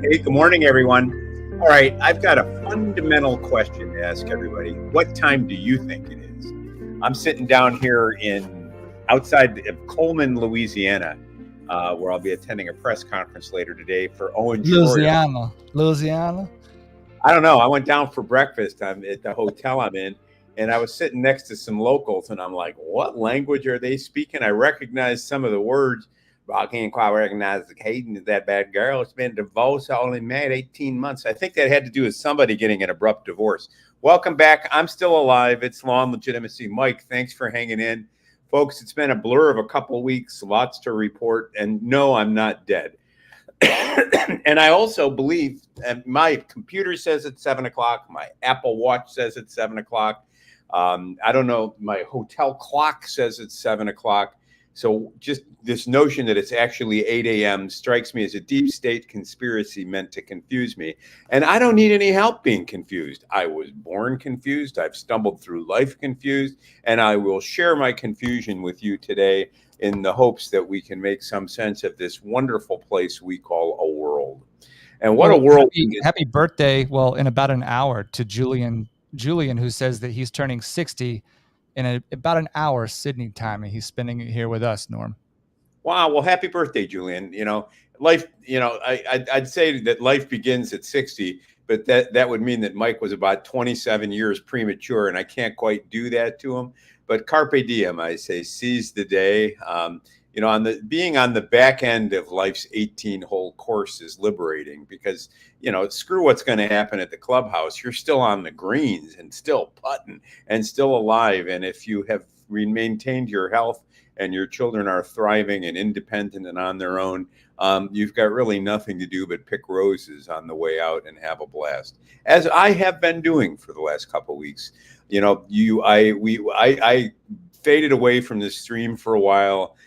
Hey, good morning, everyone. All right, I've got a fundamental question to ask everybody. What time do you think it is? I'm sitting down here in outside of Coleman, Louisiana, where I'll be attending a press conference later today for Owen Schroyer. Louisiana. I don't know. I went down for breakfast. I'm at the hotel I'm in, and I was sitting next to some locals, and I'm like, what language are they speaking? I recognized some of the words. But I can't quite recognize the cadence of that bad girl. It's been divorced, only married 18 months. I think that had to do with somebody getting an abrupt divorce. Welcome back. I'm still alive. It's Law and Legitimacy. Mike, thanks for hanging in. Folks, it's been a blur of a couple of weeks, lots to report, and no, I'm not dead. And I also believe, and my computer says it's 7 o'clock. My Apple Watch says it's 7 o'clock. I don't know. My hotel clock says it's 7 o'clock. So just this notion that it's actually 8 a.m. strikes me as a deep state conspiracy meant to confuse me. And I don't need any help being confused. I was born confused. I've stumbled through life confused. And I will share my confusion with you today in the hopes that we can make some sense of this wonderful place we call a world. And what a world. Happy birthday, well, in about an hour to Julian, who says that he's turning 60 in about an hour Sydney time, and he's spending it here with us, Norm. Wow. Well, happy birthday, Julian. You know, life, you know, I'd say that life begins at 60, but that would mean that Mike was about 27 years premature, and I can't quite do that to him. But carpe diem, I say, seize the day. You know, being on the back end of life's 18-hole course is liberating because, you know, screw what's going to happen at the clubhouse. You're still on the greens and still putting and still alive. And if you have maintained your health and your children are thriving and independent and on their own, you've got really nothing to do but pick roses on the way out and have a blast, as I have been doing for the last couple of weeks. You know, I faded away from the stream for a while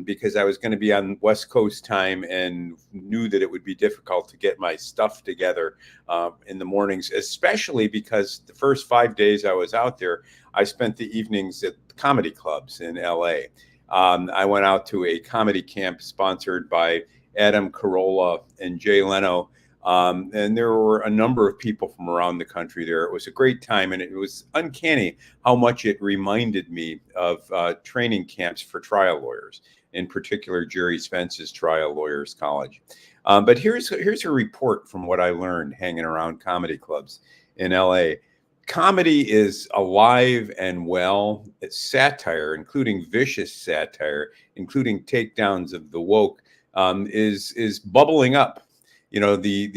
because I was going to be on West Coast time and knew that it would be difficult to get my stuff together in the mornings, especially because the first 5 days I was out there, I spent the evenings at comedy clubs in LA. I went out to a comedy camp sponsored by Adam Carolla and Jay Leno. And there were a number of people from around the country there. It was a great time, and it was uncanny how much it reminded me of training camps for trial lawyers, in particular Jerry Spence's Trial Lawyers College. But here's a report from what I learned hanging around comedy clubs in LA. Comedy is alive and well. It's satire, including vicious satire, including takedowns of the woke, is bubbling up. You know, the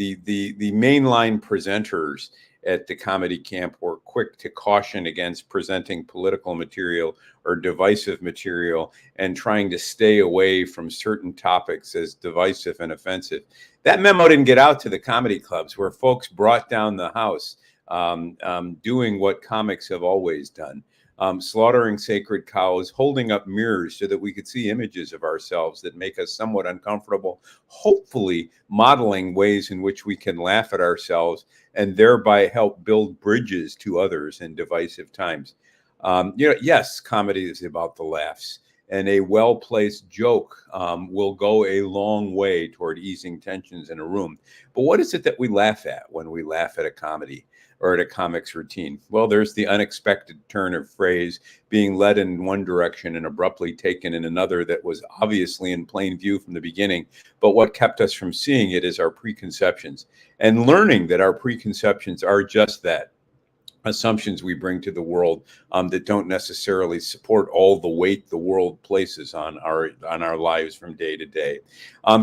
mainline presenters at the comedy camp were quick to caution against presenting political material or divisive material and trying to stay away from certain topics as divisive and offensive. That memo didn't get out to the comedy clubs, where folks brought down the house, doing what comics have always done. Slaughtering sacred cows, holding up mirrors so that we could see images of ourselves that make us somewhat uncomfortable, hopefully modeling ways in which we can laugh at ourselves and thereby help build bridges to others in divisive times. You know, yes, comedy is about the laughs, and a well-placed joke will go a long way toward easing tensions in a room. But what is it that we laugh at when we laugh at a comedy or at a comics routine? Well, there's the unexpected turn of phrase being led in one direction and abruptly taken in another that was obviously in plain view from the beginning. But what kept us from seeing it is our preconceptions, and learning that our preconceptions are just that, assumptions we bring to the world that don't necessarily support all the weight the world places on our lives from day to day.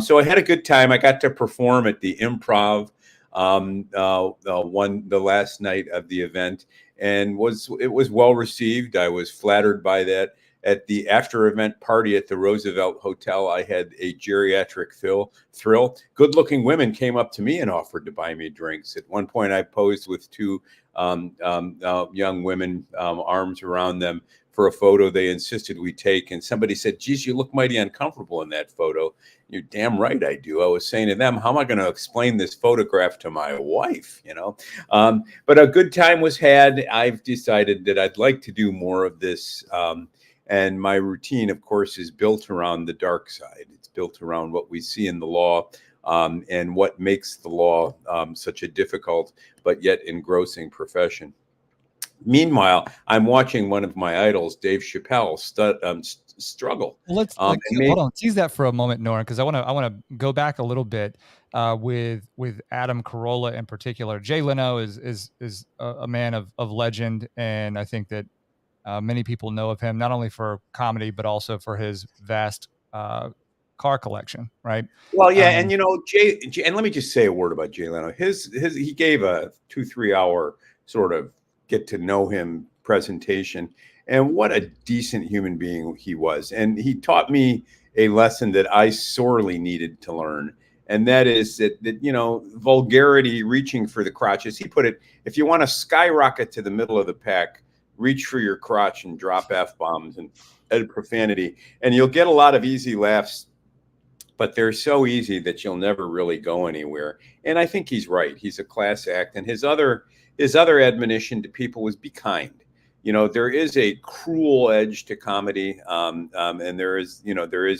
So I had a good time. I got to perform at the Improv the last night of the event, and it was well received. I was flattered by that. At the after event party at the Roosevelt Hotel, I had a geriatric thrill. Good looking women came up to me and offered to buy me drinks. At one point, I posed with two young women, arms around them, for a photo they insisted we take. And somebody said, geez, you look mighty uncomfortable in that photo. You're damn right I do. I was saying to them, how am I going to explain this photograph to my wife? You know, but a good time was had. I've decided that I'd like to do more of this. And my routine, of course, is built around the dark side. It's built around what we see in the law and what makes the law such a difficult but yet engrossing profession. Meanwhile, I'm watching one of my idols, Dave Chappelle, struggle. Well, let's And hold on, tease that for a moment, Nora, because I want to go back a little bit with Adam Carolla in particular. Jay Leno is a man of legend, and I think that many people know of him not only for comedy but also for his vast car collection, right? Well, yeah, and Jay, and let me just say a word about Jay Leno. His he gave a 2-3 hour sort of get to know him presentation, and what a decent human being he was. And he taught me a lesson that I sorely needed to learn, and that is that vulgarity, reaching for the crotches. He put it: if you want to skyrocket to the middle of the pack, reach for your crotch and drop f-bombs and profanity, and you'll get a lot of easy laughs, but they're so easy that you'll never really go anywhere. And I think he's right. He's a class act. And his other admonition to people was be kind. There is a cruel edge to comedy, and there is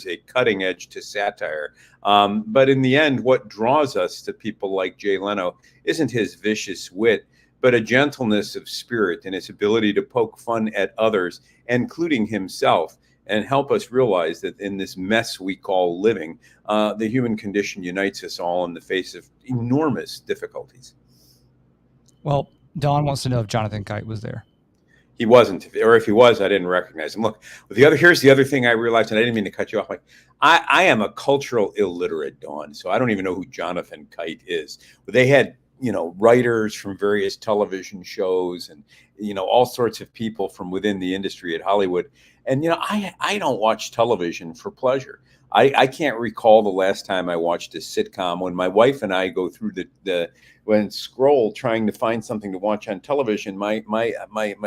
a cutting edge to satire. But in the end, what draws us to people like Jay Leno isn't his vicious wit, but a gentleness of spirit and his ability to poke fun at others, including himself, and help us realize that in this mess we call living, the human condition unites us all in the face of enormous difficulties. Well, Don wants to know if Jonathan Kite was there. He wasn't, or if he was, I didn't recognize him. Look, here's the other thing I realized, and I didn't mean to cut you off. I am a cultural illiterate, Dawn, so I don't even know who Jonathan Kite is. But they had writers from various television shows and all sorts of people from within the industry at Hollywood. And I don't watch television for pleasure. I can't recall the last time I watched a sitcom. When my wife and I go through when scroll trying to find something to watch on television, my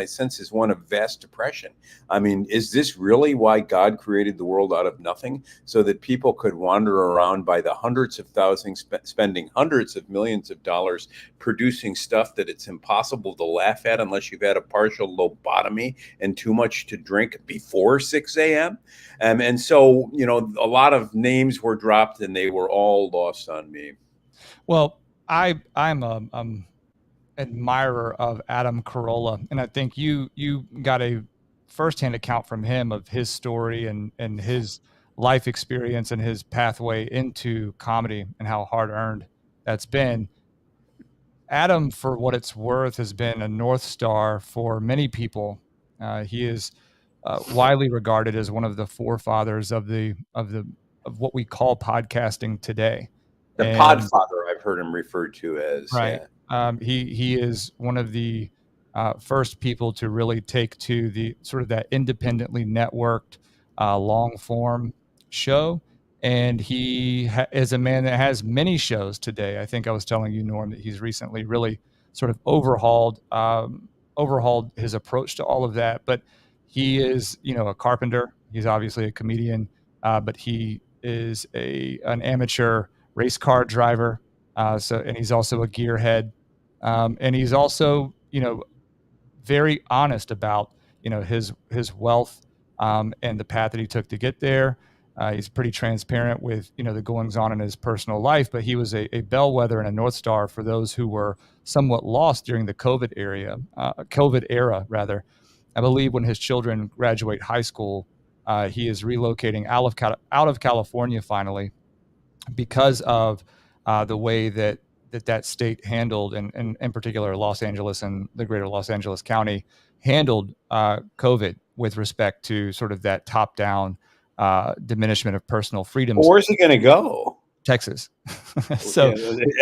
sense is one of vast depression. I mean, is this really why God created the world out of nothing, so that people could wander around by the hundreds of thousands, spending hundreds of millions of dollars producing stuff that it's impossible to laugh at unless you've had a partial lobotomy and too much to drink before 6 a.m.? And so, a lot of names were dropped and they were all lost on me. Well, I'm a admirer of Adam Carolla, and I think you got a firsthand account from him of his story and his life experience and his pathway into comedy and how hard earned that's been. Adam, for what it's worth, has been a North Star for many people. He is widely regarded as one of the forefathers of what we call podcasting today. The Podfather, I've heard him referred to as. Right. Yeah. He is one of the first people to really take to the sort of that independently networked long form show. And he is a man that has many shows today. I think I was telling you, Norm, that he's recently really sort of overhauled his approach to all of that. But he is, a carpenter. He's obviously a comedian, but he is an amateur race car driver. And he's also a gearhead, and he's also, very honest about, his wealth, and the path that he took to get there. He's pretty transparent with, the goings on in his personal life, but he was a bellwether and a North Star for those who were somewhat lost during the COVID era, rather. I believe when his children graduate high school, he is relocating out of California finally, because of the way that state handled, and in particular Los Angeles and the greater Los Angeles County handled COVID with respect to sort of that top-down diminishment of personal freedoms. Where's he going to go? Texas. So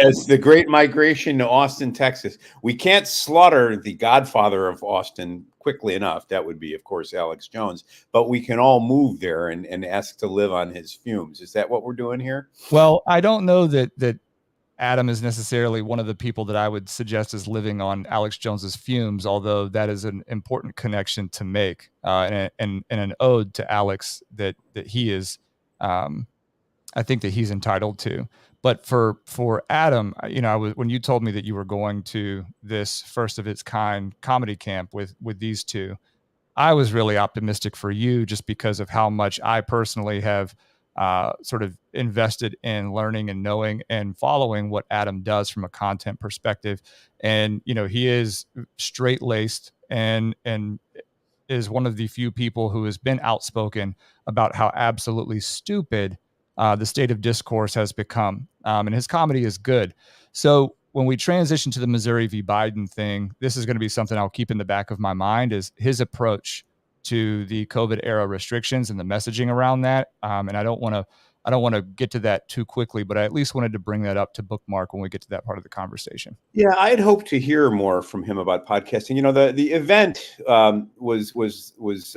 as the great migration to Austin, Texas, we can't slaughter the godfather of Austin quickly enough. That would be, of course, Alex Jones, but we can all move there and ask to live on his fumes. Is that what we're doing here? Well, I don't know that Adam is necessarily one of the people that I would suggest is living on Alex Jones's fumes, although that is an important connection to make, and an ode to Alex that he is, I think that he's entitled to. But for Adam, when you told me that you were going to this first of its kind comedy camp with these two, I was really optimistic for you, just because of how much I personally have sort of invested in learning and knowing and following what Adam does from a content perspective. And, he is straight laced and is one of the few people who has been outspoken about how absolutely stupid the state of discourse has become. And his comedy is good. So when we transition to the Missouri v. Biden thing, this is going to be something I'll keep in the back of my mind, is his approach to the COVID era restrictions and the messaging around that. And I don't want to get to that too quickly, but I at least wanted to bring that up to bookmark when we get to that part of the conversation. Yeah, I'd hoped to hear more from him about podcasting. The event was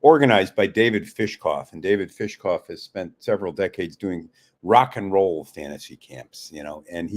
organized by David Fishkoff, and David Fishkoff has spent several decades doing rock and roll fantasy camps. And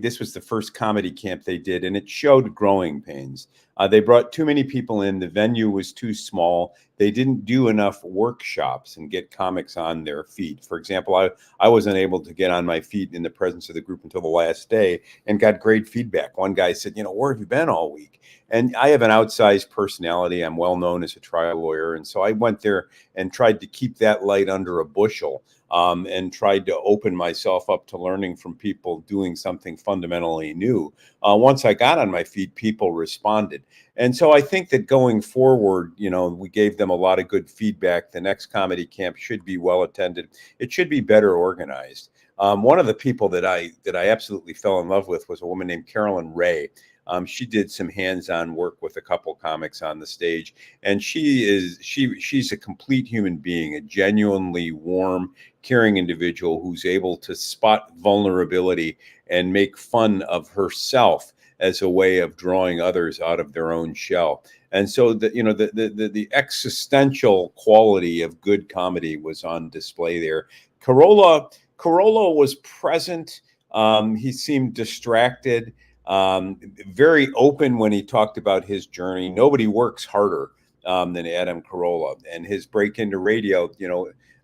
this was the first comedy camp they did, and it showed growing pains. They brought too many people in. The venue was too small. They didn't do enough workshops and get comics on their feet. For example, I wasn't able to get on my feet in the presence of the group until the last day and got great feedback. One guy said, where have you been all week? And I have an outsized personality. I'm well known as a trial lawyer. And so I went there and tried to keep that light under a bushel. And tried to open myself up to learning from people doing something fundamentally new. Once I got on my feet, people responded. And so I think that going forward, we gave them a lot of good feedback. The next comedy camp should be well attended. It should be better organized. One of the people that I absolutely fell in love with was a woman named Carolyn Ray. She did some hands-on work with a couple comics on the stage, and she's a complete human being, a genuinely warm, caring individual who's able to spot vulnerability and make fun of herself as a way of drawing others out of their own shell. And so the existential quality of good comedy was on display there. Carolla was present. He seemed distracted. Very open when he talked about his journey. Nobody works harder than Adam Carolla, and his break into radio,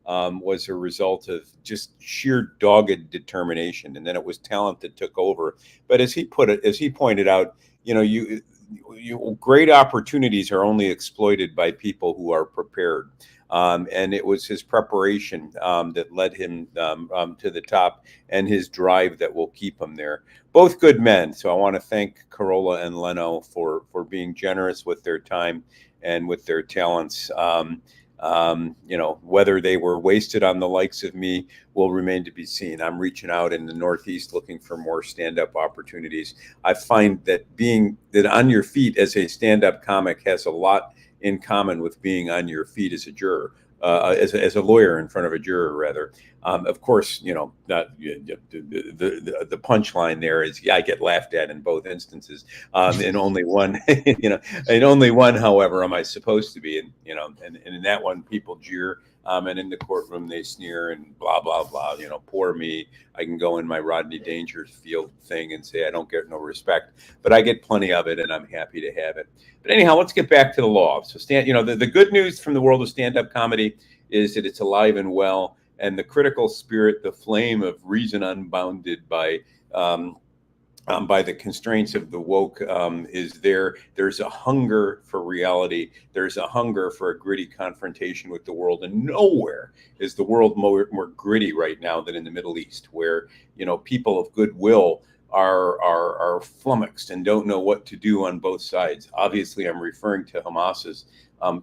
was a result of just sheer dogged determination, and then it was talent that took over. But as he pointed out, great opportunities are only exploited by people who are prepared. And it was his preparation that led him to the top, and his drive that will keep him there. Both good men. So I want to thank Carolla and Leno for being generous with their time and with their talents. Whether they were wasted on the likes of me will remain to be seen. I'm reaching out in the Northeast looking for more stand-up opportunities. I find that being on your feet as a stand-up comic has a lot in common with being on your feet as a juror, as a lawyer in front of a juror, rather. Of course, the punchline there is, I get laughed at in both instances. In only one, however, am I supposed to be. And in that one, people jeer. And in the courtroom, they sneer and blah, blah, blah. Poor me. I can go in my Rodney Dangerfield thing and say I don't get no respect, but I get plenty of it, and I'm happy to have it. But anyhow, let's get back to the law. So, the good news from the world of stand-up comedy is that it's alive and well, and the critical spirit, the flame of reason unbounded by the constraints of the woke is there. There's a hunger for reality. There's a hunger for a gritty confrontation with the world. And nowhere is the world more gritty right now than in the Middle East, where people of goodwill are flummoxed and don't know what to do on both sides. Obviously, I'm referring to Hamas's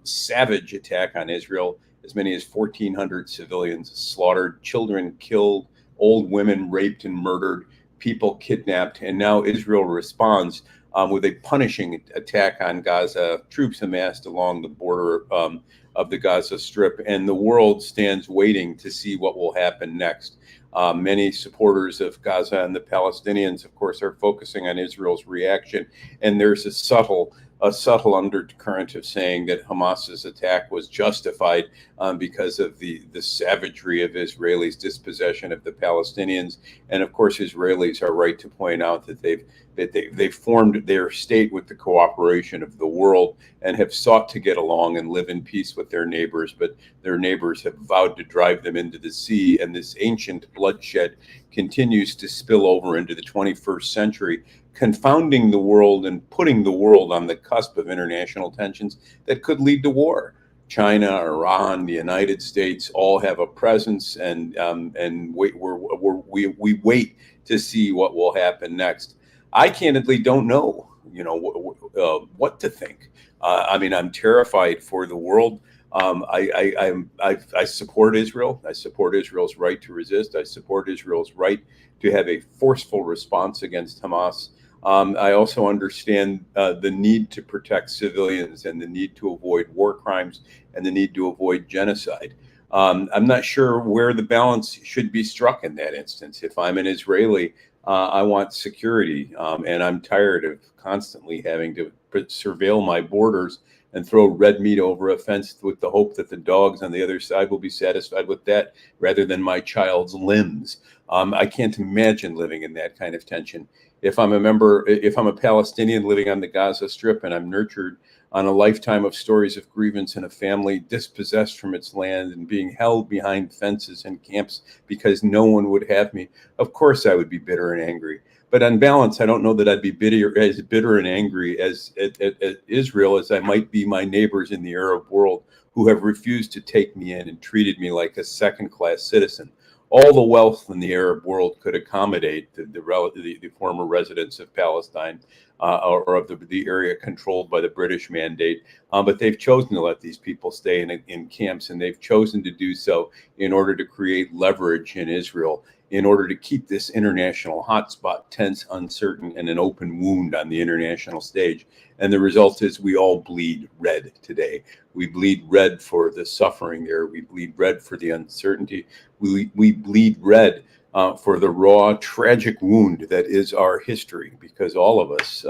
savage attack on Israel. As many as 1,400 civilians slaughtered, children killed, old women raped and murdered, people kidnapped, and now Israel responds with a punishing attack on Gaza, troops amassed along the border of the Gaza Strip, and the world stands waiting to see what will happen next. Many supporters of Gaza and the Palestinians, of course, are focusing on Israel's reaction, and there's a subtle undercurrent of saying that Hamas's attack was justified because of the savagery of Israelis' dispossession of the Palestinians. And of course, Israelis are right to point out that they've formed their state with the cooperation of the world and have sought to get along and live in peace with their neighbors, but their neighbors have vowed to drive them into the sea, and this ancient bloodshed continues to spill over into the 21st century, confounding the world and putting the world on the cusp of international tensions that could lead to war. China, Iran, the United States all have a presence, and we wait to see what will happen next. I candidly don't know, what to think. I mean, I'm terrified for the world. I support Israel. I support Israel's right to resist. I support Israel's right to have a forceful response against Hamas. I also understand the need to protect civilians and the need to avoid war crimes and the need to avoid genocide. I'm not sure where the balance should be struck in that instance. If I'm an Israeli, I want security, and I'm tired of constantly having to surveil my borders and throw red meat over a fence with the hope that the dogs on the other side will be satisfied with that rather than my child's limbs. I can't imagine living in that kind of tension. If I'm a Palestinian living on the Gaza Strip and I'm nurtured on a lifetime of stories of grievance in a family dispossessed from its land and being held behind fences and camps because no one would have me, of course I would be bitter and angry. But on balance, I don't know that I'd be bitter and angry as Israel as I might be my neighbors in the Arab world who have refused to take me in and treated me like a second-class citizen. All the wealth in the Arab world could accommodate the former residents of Palestine or of the area controlled by the British mandate. But they've chosen to let these people stay in camps, and they've chosen to do so in order to create leverage in Israel, in order to keep this international hotspot tense, uncertain, and an open wound on the international stage. And the result is we all bleed red today. We bleed red for the suffering there. We bleed red for the uncertainty. We bleed red for the raw, tragic wound that is our history, because all of us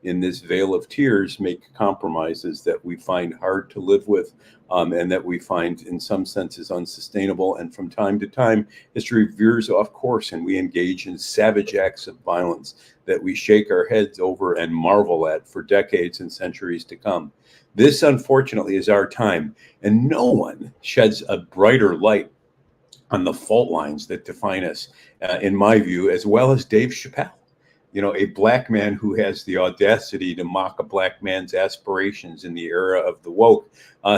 in this veil of tears make compromises that we find hard to live with, and that we find in some senses unsustainable. And from time to time, history veers off course and we engage in savage acts of violence that we shake our heads over and marvel at for decades and centuries to come. This, unfortunately, is our time, and no one sheds a brighter light on the fault lines that define us, in my view, as well as Dave Chappelle. A black man who has the audacity to mock a black man's aspirations in the era of the woke.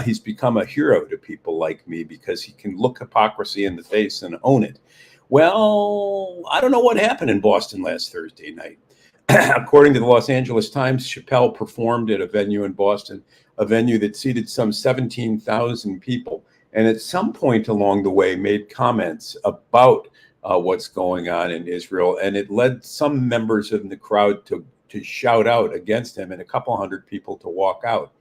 He's become a hero to people like me because he can look hypocrisy in the face and own it. Well, I don't know what happened in Boston last Thursday night. According to the Los Angeles Times, Chappelle performed at a venue in Boston, a venue that seated some 17,000 people. And at some point along the way made comments about what's going on in Israel. And it led some members of the crowd to shout out against him and a couple hundred people to walk out.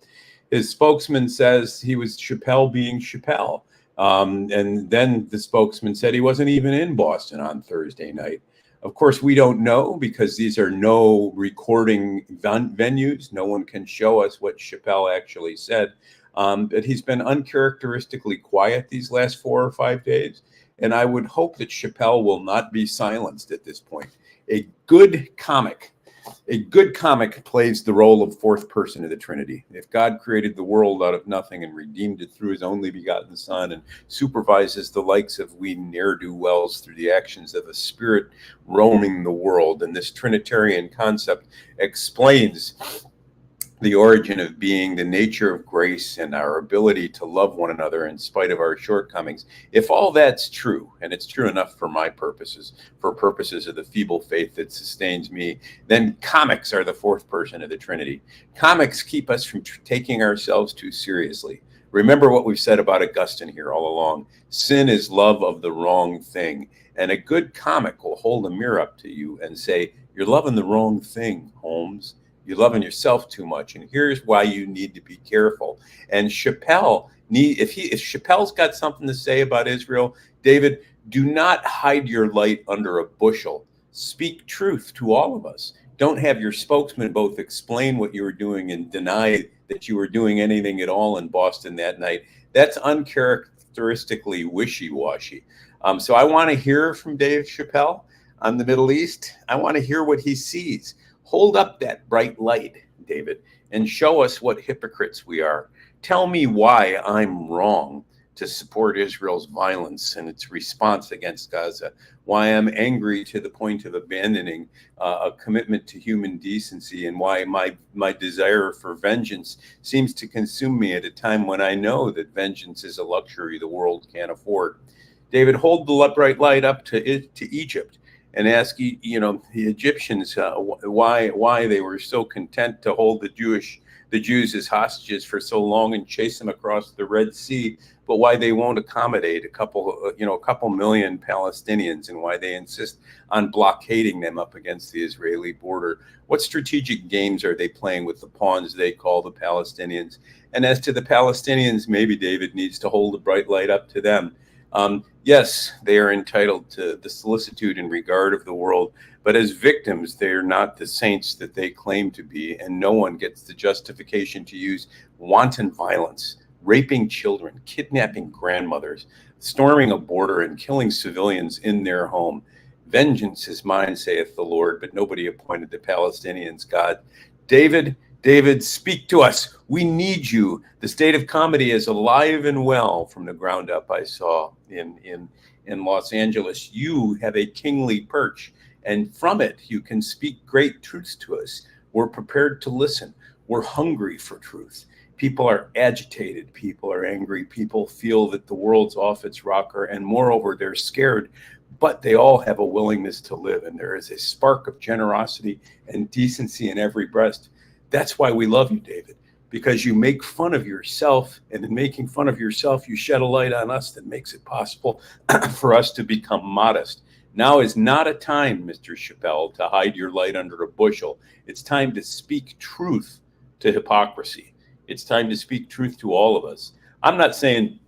His spokesman says he was Chappelle being Chappelle. And then the spokesman said he wasn't even in Boston on Thursday night. Of course, we don't know because these are no recording venues. No one can show us what Chappelle actually said. But he's been uncharacteristically quiet these last 4 or 5 days. And I would hope that Chappelle will not be silenced at this point. A good comic plays the role of fourth person of the Trinity. If God created the world out of nothing and redeemed it through his only begotten Son and supervises the likes of we ne'er-do-wells through the actions of a spirit roaming the world, and this Trinitarian concept explains the origin of being, the nature of grace, and our ability to love one another in spite of our shortcomings. If all that's true, and it's true enough for my purposes, for purposes of the feeble faith that sustains me, then comics are the fourth person of the Trinity. Comics keep us from taking ourselves too seriously. Remember what we've said about Augustine here all along. Sin is love of the wrong thing. And a good comic will hold a mirror up to you and say, "You're loving the wrong thing, Holmes. You're loving yourself too much, and here's why you need to be careful." And Chappelle, if Chappelle's got something to say about Israel, David, do not hide your light under a bushel. Speak truth to all of us. Don't have your spokesman both explain what you were doing and deny that you were doing anything at all in Boston that night. That's uncharacteristically wishy-washy. So I want to hear from Dave Chappelle on the Middle East. I want to hear what he sees. Hold up that bright light, David, and show us what hypocrites we are. Tell me why I'm wrong. to support Israel's violence and its response against Gaza, why I'm angry to the point of abandoning a commitment to human decency, and why my desire for vengeance seems to consume me at a time when I know that vengeance is a luxury the world can't afford. David, hold the bright light up to Egypt and ask the Egyptians why they were so content to hold the Jews as hostages for so long and chase them across the Red Sea, but why they won't accommodate a couple million Palestinians, and why they insist on blockading them up against the Israeli border. What strategic games are they playing with the pawns they call the Palestinians? And as to the Palestinians, maybe David needs to hold a bright light up to them. Yes, they are entitled to the solicitude and regard of the world, but as victims, they are not the saints that they claim to be, and no one gets the justification to use wanton violence, raping children, kidnapping grandmothers, storming a border, and killing civilians in their home. Vengeance is mine, saith the Lord, but nobody appointed the Palestinians God. David, speak to us. We need you. The state of comedy is alive and well from the ground up. I saw in Los Angeles. You have a kingly perch, and from it you can speak great truths to us. We're prepared to listen. We're hungry for truth. People are agitated. People are angry. People feel that the world's off its rocker, and moreover, they're scared. But they all have a willingness to live, and there is a spark of generosity and decency in every breast. That's why we love you, David, because you make fun of yourself, and in making fun of yourself, you shed a light on us that makes it possible for us to become modest. Now is not a time, Mr. Chappelle, to hide your light under a bushel. It's time to speak truth to hypocrisy. It's time to speak truth to all of us. I'm not saying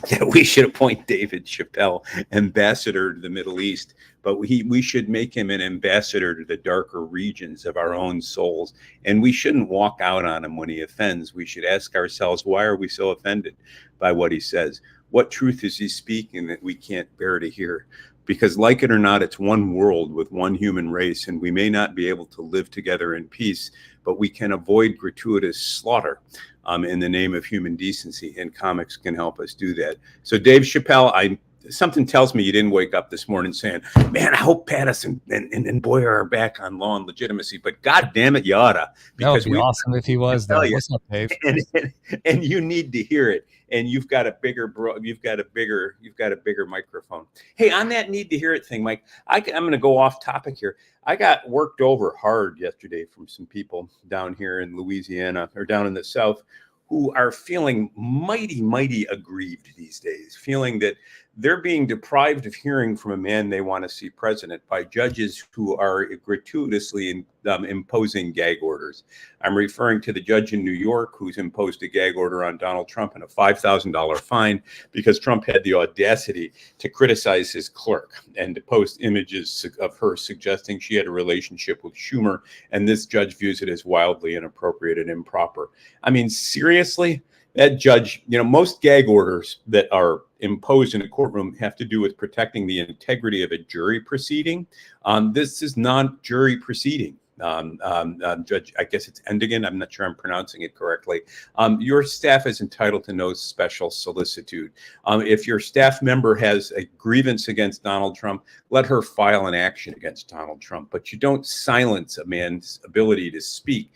that we should appoint David Chappelle ambassador to the Middle East, but we should make him an ambassador to the darker regions of our own souls. And we shouldn't walk out on him when he offends. We should ask ourselves, why are we so offended by what he says? What truth is he speaking that we can't bear to hear? Because like it or not, it's one world with one human race, and we may not be able to live together in peace, but we can avoid gratuitous slaughter in the name of human decency, and comics can help us do that. So Dave Chappelle, something tells me you didn't wake up this morning saying, man, I hope Patterson and Boyer are back on Law and Legitimacy, but God damn it, you oughta. Because that would be awesome if he was, though. What's up, Dave? And you need to hear it. And you've got a bigger microphone. Hey, on that need to hear it thing, Mike, I'm going to go off topic here. I got worked over hard yesterday from some people down here in Louisiana, or down in the South, who are feeling mighty aggrieved these days, feeling that they're being deprived of hearing from a man they want to see president by judges who are gratuitously imposing gag orders. I'm referring to the judge in New York who's imposed a gag order on Donald Trump and a $5,000 fine because Trump had the audacity to criticize his clerk and to post images of her suggesting she had a relationship with Schumer, and this judge views it as wildly inappropriate and improper. I mean, seriously? That judge, most gag orders that are imposed in a courtroom have to do with protecting the integrity of a jury proceeding. This is not jury proceeding. Judge, I guess it's Endigan. I'm not sure I'm pronouncing it correctly. Your staff is entitled to no special solicitude. If your staff member has a grievance against Donald Trump, let her file an action against Donald Trump. But you don't silence a man's ability to speak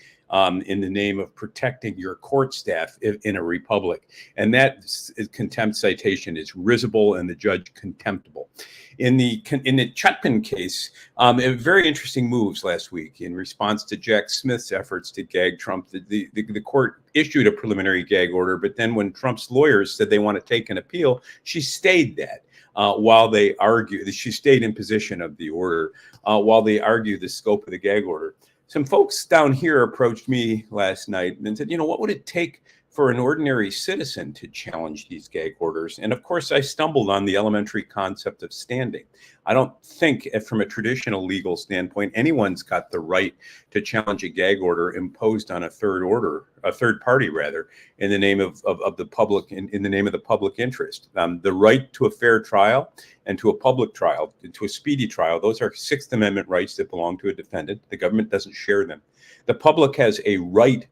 in the name of protecting your court staff in a republic. And that contempt citation is risible and the judge contemptible. In the Chutkan case, very interesting moves last week in response to Jack Smith's efforts to gag Trump. The court issued a preliminary gag order, but then when Trump's lawyers said they want to take an appeal, she stayed that. While they argue, she stayed in position of the order while they argue the scope of the gag order. Some folks down here approached me last night and said, what would it take for an ordinary citizen to challenge these gag orders? And of course, I stumbled on the elementary concept of standing. I don't think, from a traditional legal standpoint, anyone's got the right to challenge a gag order imposed on a third party, in the name of the public, in the name of the public interest. The right to a fair trial and to a public trial, to a speedy trial, those are Sixth Amendment rights that belong to a defendant. The government doesn't share them. The public has a right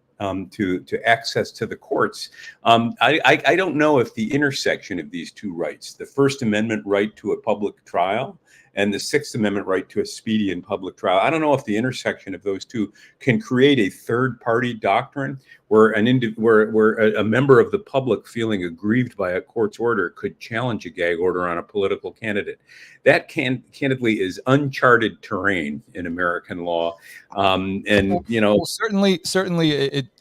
to access to the courts. I don't know if the intersection of these two rights, the First Amendment right to a public trial and the Sixth Amendment right to a speedy and public trial, I don't know if the intersection of those two can create a third-party doctrine where a member of the public feeling aggrieved by a court's order could challenge a gag order on a political candidate. That candidly is uncharted terrain in American law, well, certainly,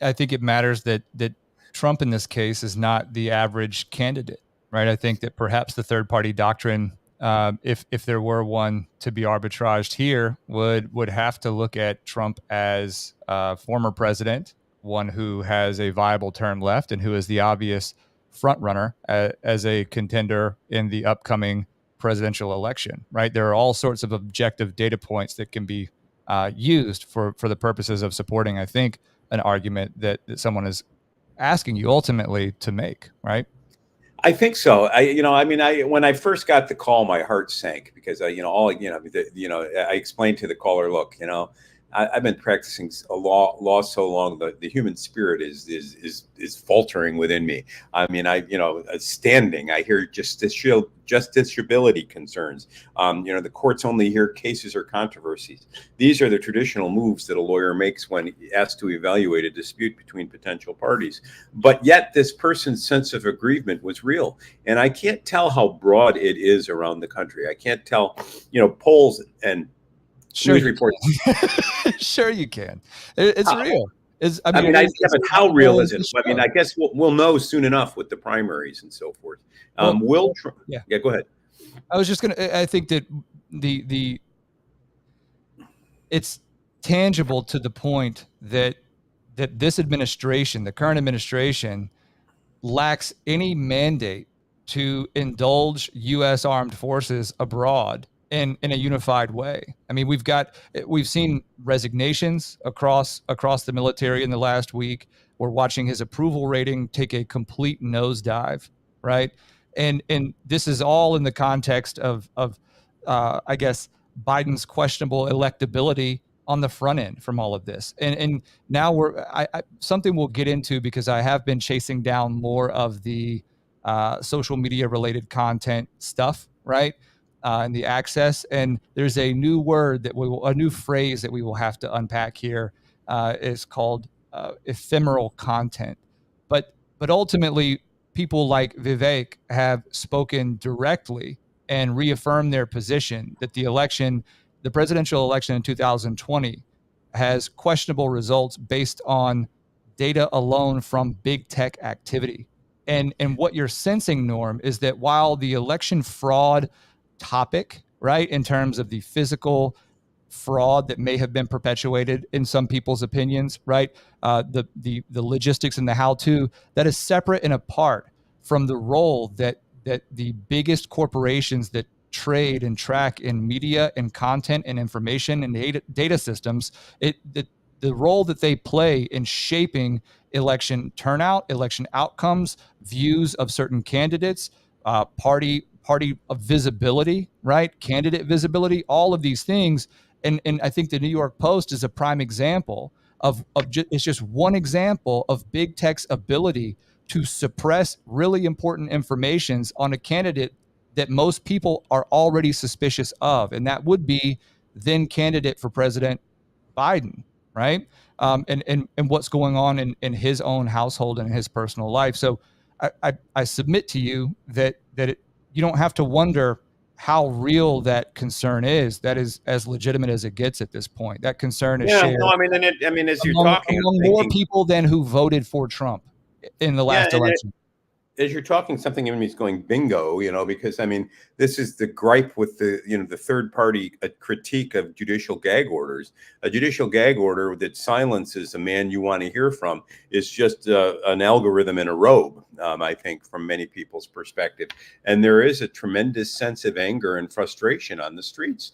I think it matters that Trump in this case is not the average candidate, right? I think that perhaps the third-party doctrine, if there were one to be arbitraged here, would have to look at Trump as a former president, one who has a viable term left and who is the obvious front runner as a contender in the upcoming presidential election, right? There are all sorts of objective data points that can be used for the purposes of supporting, I think, an argument that someone is asking you ultimately to make, right? I think so. When I first got the call, my heart sank because I explained to the caller, look, I've been practicing law so long that the human spirit is faltering within me. I mean, standing, I hear justiciability concerns. The courts only hear cases or controversies. These are the traditional moves that a lawyer makes when asked to evaluate a dispute between potential parties. But yet this person's sense of aggrievement was real. And I can't tell how broad it is around the country. I can't tell, polls and news reports. Sure you can. It's real. But how real is it? I mean, I guess we'll know soon enough with the primaries and so forth. Yeah, go ahead. I was just I think that it's tangible to the point that this administration, the current administration, lacks any mandate to indulge U.S. armed forces abroad in a unified way. I mean, we've seen resignations across the military in the last week. We're watching his approval rating take a complete nosedive, right? And this is all in the context of I guess Biden's questionable electability on the front end from all of this. And now something we'll get into, because I have been chasing down more of the social media related content stuff, right? And the access. And there's a new phrase that we will have to unpack here. Is called ephemeral content. But ultimately, people like Vivek have spoken directly and reaffirmed their position that the presidential election in 2020 has questionable results based on data alone from big tech activity. And what you're sensing, Norm, is that while the election fraud topic, right, in terms of the physical fraud that may have been perpetuated in some people's opinions, right, the logistics and the how-to, that is separate and apart from the role that the biggest corporations that trade and track in media and content and information and data systems, the role that they play in shaping election turnout, election outcomes, views of certain candidates, party visibility, right? Candidate visibility, all of these things. And I think the New York Post is a prime example it's just one example of big tech's ability to suppress really important informations on a candidate that most people are already suspicious of. And that would be then candidate for President Biden, right? And what's going on in his own household and his personal life. So I submit to you that you don't have to wonder how real that concern is. That is as legitimate as it gets at this point. That concern is shared. No, as you're talking, among more people than who voted for Trump in the last election. As you're talking, something in me is going bingo, because this is the gripe with the third party critique of judicial gag orders. A judicial gag order that silences a man you want to hear from is just an algorithm in a robe, I think, from many people's perspective. And there is a tremendous sense of anger and frustration on the streets.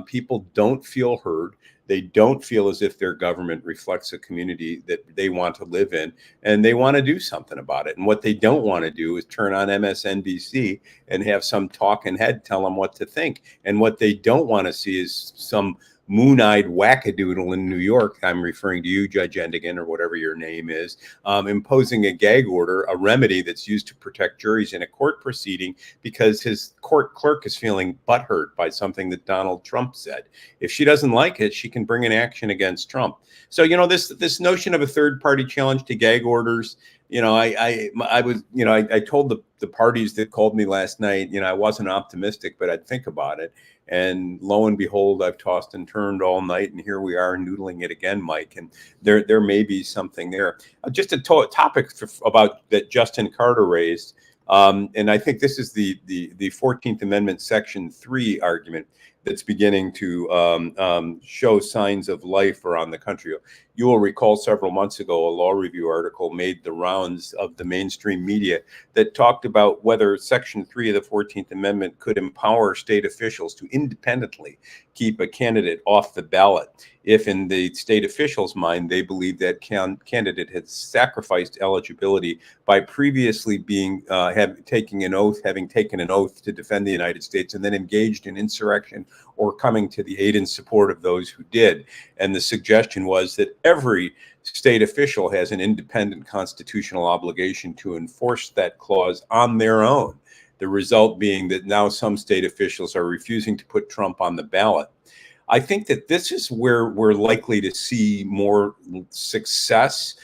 People don't feel heard. They don't feel as if their government reflects a community that they want to live in, and they want to do something about it. And what they don't want to do is turn on MSNBC and have some talking head tell them what to think. And what they don't want to see is some moon-eyed wackadoodle in New York, I'm referring to you, Judge Endigan, or whatever your name is, imposing a gag order, a remedy that's used to protect juries in a court proceeding because his court clerk is feeling butthurt by something that Donald Trump said. If she doesn't like it, she can bring an action against Trump. So, this notion of a third-party challenge to gag orders, I told the parties that called me last night, I wasn't optimistic, but I'd think about it. And lo and behold, I've tossed and turned all night, and here we are noodling it again, Mike. And there may be something there. Just a topic about that Justin Carter raised, and I think this is the 14th Amendment Section 3 argument that's beginning to show signs of life around the country. You will recall several months ago, a law review article made the rounds of the mainstream media that talked about whether Section 3 of the 14th Amendment could empower state officials to independently keep a candidate off the ballot if, in the state officials' mind, they believe that candidate had sacrificed eligibility by previously having taken an oath to defend the United States and then engaged in insurrection or coming to the aid and support of those who did. And the suggestion was that every state official has an independent constitutional obligation to enforce that clause on their own. The result being that now some state officials are refusing to put Trump on the ballot. I think that this is where we're likely to see more success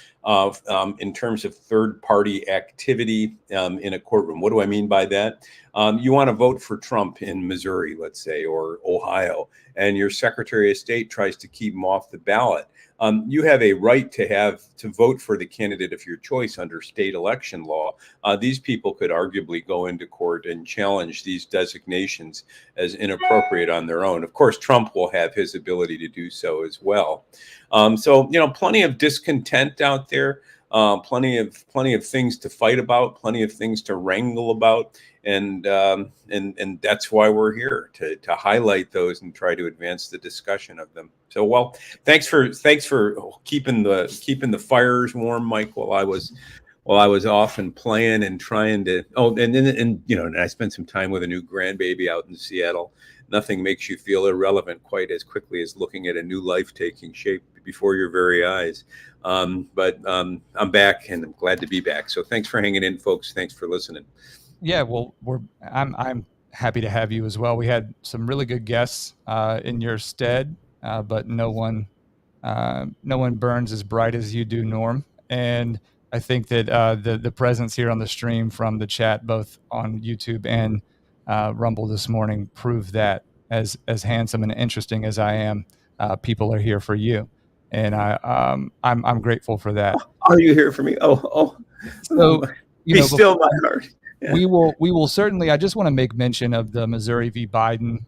in terms of third-party activity in a courtroom. What do I mean by that? You want to vote for Trump in Missouri, let's say, or Ohio, and your Secretary of State tries to keep him off the ballot. You have a right to vote for the candidate of your choice under state election law. These people could arguably go into court and challenge these designations as inappropriate on their own. Of course, Trump will have his ability to do so as well. So, plenty of discontent out there, plenty of things to fight about, plenty of things to wrangle about. And that's why we're here, to highlight those and try to advance the discussion of them. So, well, thanks for keeping the fires warm, Mike, while I was off and playing and trying to. Oh, and I spent some time with a new grandbaby out in Seattle. Nothing makes you feel irrelevant quite as quickly as looking at a new life taking shape before your very eyes. But I'm back, and I'm glad to be back. So thanks for hanging in, folks. Thanks for listening. Yeah, well, I'm happy to have you as well. We had some really good guests in your stead, but no one burns as bright as you do, Norm. And I think that the presence here on the stream from the chat, both on YouTube and Rumble this morning, proved that as handsome and interesting as I am, people are here for you, and I'm grateful for that. Are you here for me? Oh. So still my heart. Yeah. We will certainly. I just want to make mention of the Missouri v. Biden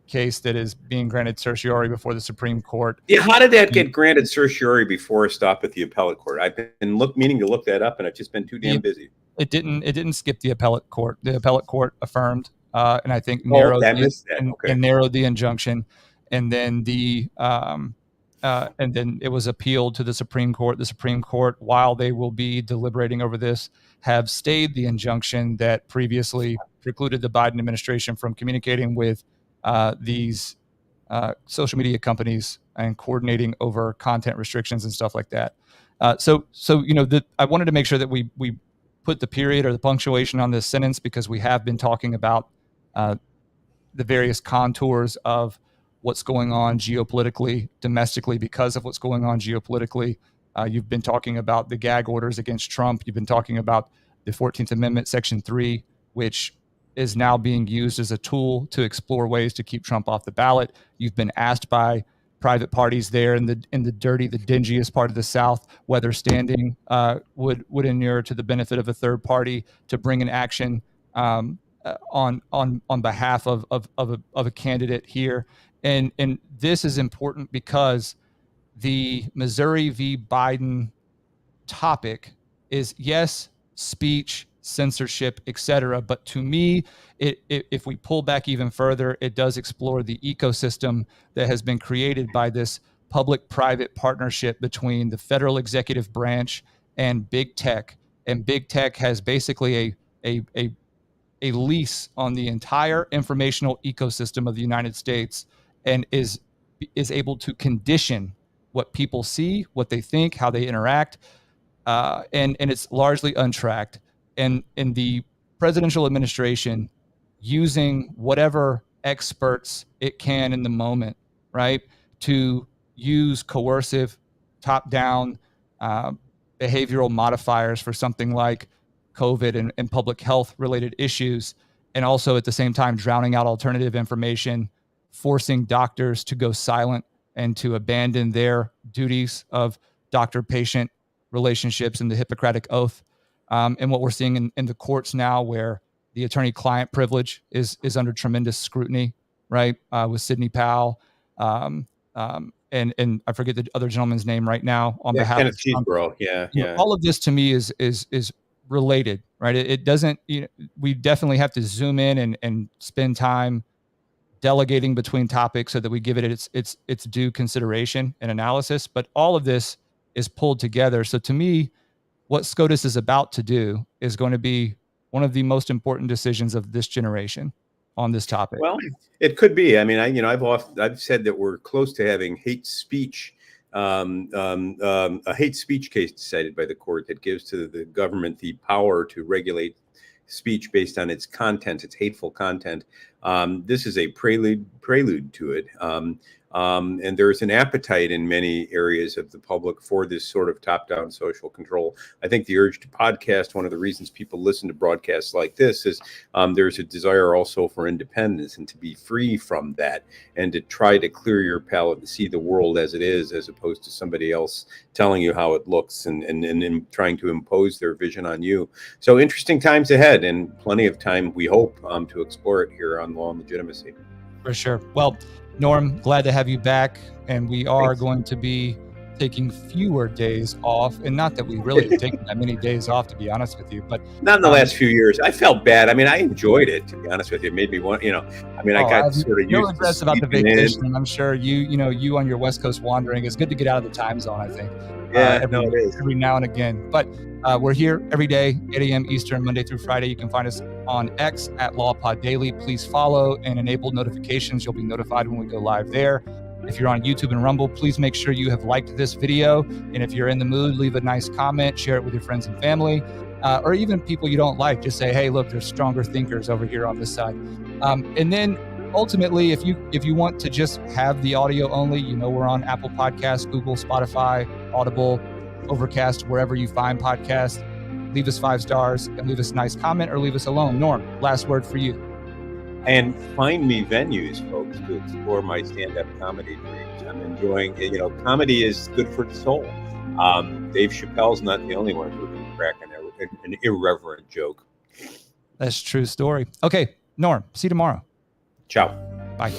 case that is being granted certiorari before the Supreme Court. Yeah, how did that get granted certiorari before a stop at the appellate court? I've been meaning to look that up, and I've just been too damn busy. It didn't skip the appellate court. The appellate court affirmed, and I think narrowed the injunction, and then and then it was appealed to the Supreme Court. The Supreme Court, while they will be deliberating over this, have stayed the injunction that previously precluded the Biden administration from communicating with these social media companies and coordinating over content restrictions and stuff like that. So I wanted to make sure that we put the period or the punctuation on this sentence, because we have been talking about the various contours of what's going on geopolitically, domestically, because of what's going on geopolitically. You've been talking about the gag orders against Trump. You've been talking about the 14th Amendment, Section 3, which is now being used as a tool to explore ways to keep Trump off the ballot. You've been asked by private parties there in the the dingiest part of the South whether standing would inure to the benefit of a third party to bring an action on behalf of a candidate here. And this is important because the Missouri v. Biden topic is, yes, speech, censorship, etc. But to me, if we pull back even further, it does explore the ecosystem that has been created by this public-private partnership between the federal executive branch and big tech. And big tech has basically a lease on the entire informational ecosystem of the United States, and is is able to condition what people see, what they think, how they interact, and it's largely untracked. And in the presidential administration, using whatever experts it can in the moment, right, to use coercive, top-down behavioral modifiers for something like COVID and public health related issues, and also at the same time drowning out alternative information, forcing doctors to go silent and to abandon their duties of doctor-patient relationships and the Hippocratic Oath. And what we're seeing in the courts now, where the attorney-client privilege is under tremendous scrutiny, right? With Sidney Powell, and I forget the other gentleman's name right now on behalf Kenneth of Trump. Cheeseborough. Yeah. All of this to me is related, right? It doesn't. We definitely have to zoom in and spend time delegating between topics so that we give it its due consideration and analysis. But all of this is pulled together. So to me, what SCOTUS is about to do is going to be one of the most important decisions of this generation on this topic. Well, it could be. I mean, I've said that we're close to having hate speech, a hate speech case decided by the court that gives to the government the power to regulate speech based on its content, its hateful content. This is a prelude to it. And there's an appetite in many areas of the public for this sort of top-down social control. I think the urge to podcast, one of the reasons people listen to broadcasts like this is there's a desire also for independence and to be free from that and to try to clear your palate and see the world as it is, as opposed to somebody else telling you how it looks and trying to impose their vision on you. So interesting times ahead, and plenty of time, we hope, to explore it here on Law and Legitimacy. For sure. Well, Norm, glad to have you back. And we are going to be taking fewer days off. And not that we really have taken that many days off, to be honest with you, but not in the last few years. I felt bad. I mean, I enjoyed it, to be honest with you. It made me want, I got sort of used to about the vacation. And I'm sure you on your West Coast wandering, it's good to get out of the time zone, I think. Yeah, it is. Every now and again. But we're here every day, 8 a.m. Eastern, Monday through Friday. You can find us on X at LawPod Daily. Please follow and enable notifications. You'll be notified when we go live there. If you're on YouTube and Rumble, please make sure you have liked this video. And if you're in the mood, leave a nice comment, share it with your friends and family, or even people you don't like. Just say, hey, look, there's stronger thinkers over here on this side. And then ultimately, if you want to just have the audio only, we're on Apple Podcasts, Google, Spotify, Audible, Overcast, wherever you find podcasts. Leave us 5 stars and leave us a nice comment, or leave us alone. Norm, last word for you. And find me venues, folks, to explore my stand-up comedy dreams. I'm enjoying, comedy is good for the soul. Dave Chappelle's not the only one who can crack an irreverent joke. That's a true story. Okay, Norm, see you tomorrow. Ciao. Bye.